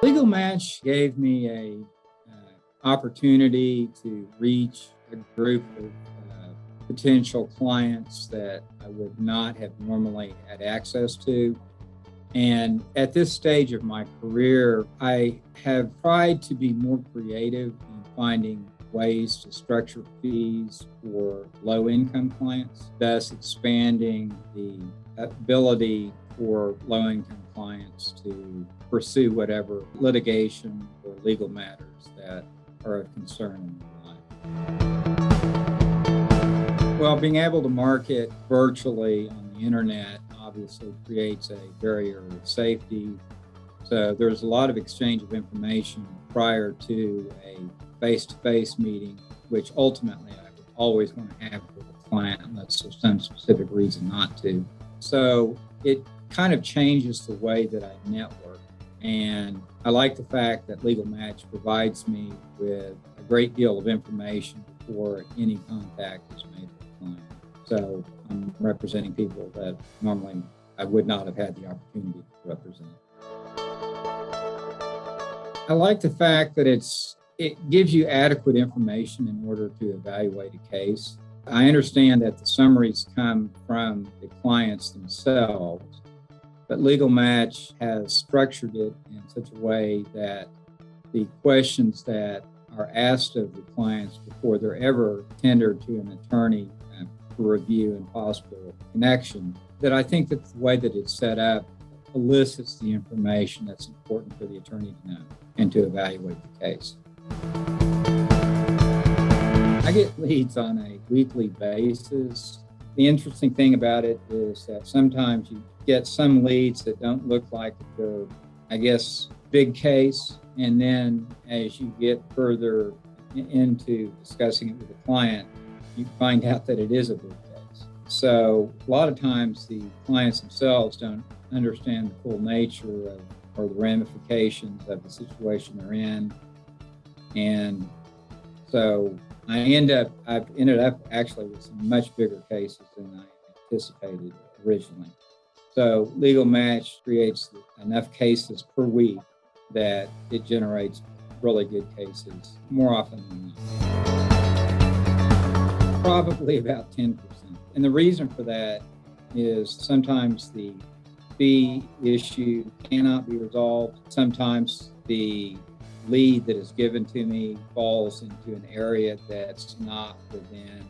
LegalMatch gave me a opportunity to reach a group of potential clients that I would not have normally had access to. And at this stage of my career, I have tried to be more creative in finding ways to structure fees for low-income clients, thus expanding the ability for low-income clients to pursue whatever litigation or legal matters that are of concern in their life. Well, being able to market virtually on the internet obviously creates a barrier of safety. So there's a lot of exchange of information prior to a face-to-face meeting, which ultimately I would always want to have with a client unless there's some specific reason not to. So it kind of changes the way that I network. And I like the fact that LegalMatch provides me with a great deal of information before any contact is made with the client. So I'm representing people that normally I would not have had the opportunity to represent. I like the fact that it gives you adequate information in order to evaluate a case. I understand that the summaries come from the clients themselves, but LegalMatch has structured it in such a way that the questions that are asked of the clients before they're ever tendered to an attorney for review and possible connection, that I think that the way that it's set up elicits the information that's important for the attorney to know and to evaluate the case. I get leads on a weekly basis. The interesting thing about it is that sometimes you get some leads that don't look like they're, big case. And then as you get further into discussing it with the client, you find out that it is a big case. So a lot of times the clients themselves don't understand the full nature of or the ramifications of the situation they're in. And so I've ended up actually with some much bigger cases than I anticipated originally. So LegalMatch creates enough cases per week that it generates really good cases more often than not. Probably about 10%. And the reason for that is sometimes the fee issue cannot be resolved. Sometimes the lead that is given to me falls into an area that's not within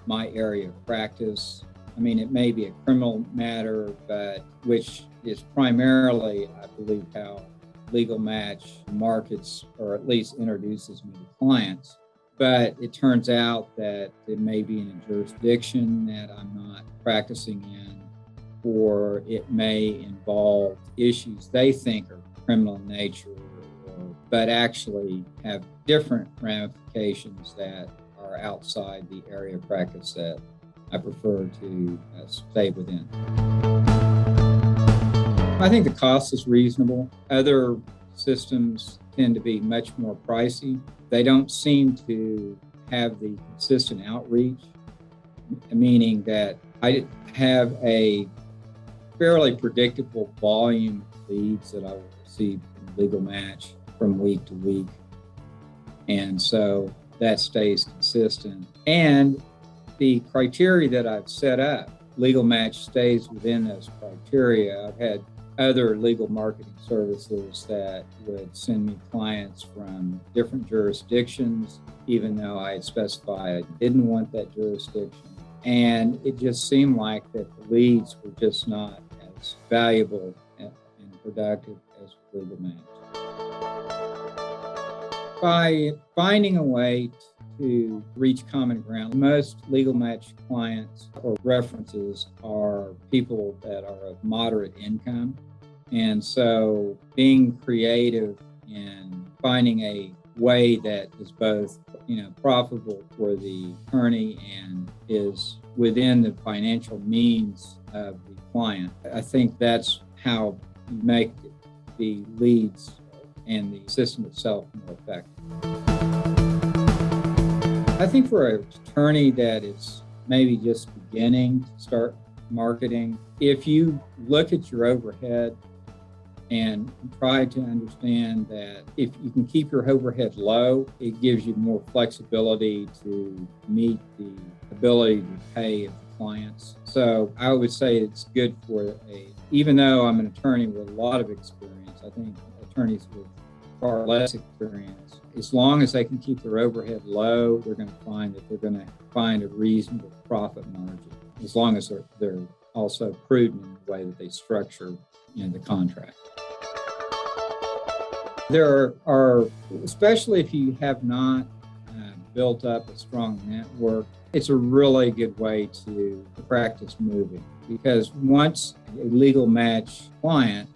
my area of practice. I mean, it may be a criminal matter, but which is primarily, I believe, how LegalMatch markets or at least introduces me to clients. But it turns out that it may be in a jurisdiction that I'm not practicing in, or it may involve issues they think are criminal in nature, but actually have different ramifications that are outside the area of practice that I prefer to stay within. I think the cost is reasonable. Other systems tend to be much more pricey. They don't seem to have the consistent outreach, meaning that I have a fairly predictable volume of leads that I will receive from LegalMatch from week to week. And so that stays consistent. And the criteria that I've set up, LegalMatch stays within those criteria. I've had other legal marketing services that would send me clients from different jurisdictions, even though I had specified I didn't want that jurisdiction. And it just seemed like that the leads were just not as valuable and productive as LegalMatch. By finding a way to reach common ground, most LegalMatch clients or references are people that are of moderate income. And so being creative in finding a way that is both, profitable for the attorney and is within the financial means of the client. I think that's how you make the leads and the system itself more effective. I think for an attorney that is maybe just beginning to start marketing, if you look at your overhead and try to understand that if you can keep your overhead low, it gives you more flexibility to meet the ability to pay of the clients. So I would say it's good even though I'm an attorney with a lot of experience, I think attorneys with far less experience, as long as they can keep their overhead low, they're going to find that they're going to find a reasonable profit margin, as long as they're also prudent in the way that they structure the contract. There are, especially if you have not built up a strong network, it's a really good way to practice moving, because once a LegalMatch client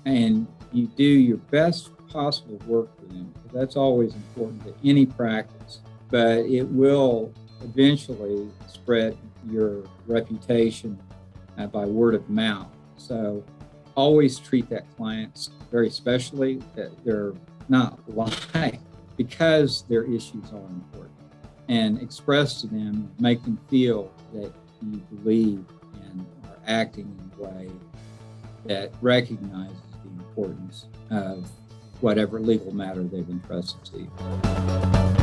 and you do your best possible work for them, that's always important to any practice, but it will eventually spread your reputation by word of mouth. So always treat that client very specially, that they're not lying, because their issues are important, and express to them, make them feel that you believe and are acting in a way that recognizes the importance of whatever legal matter they've entrusted to you.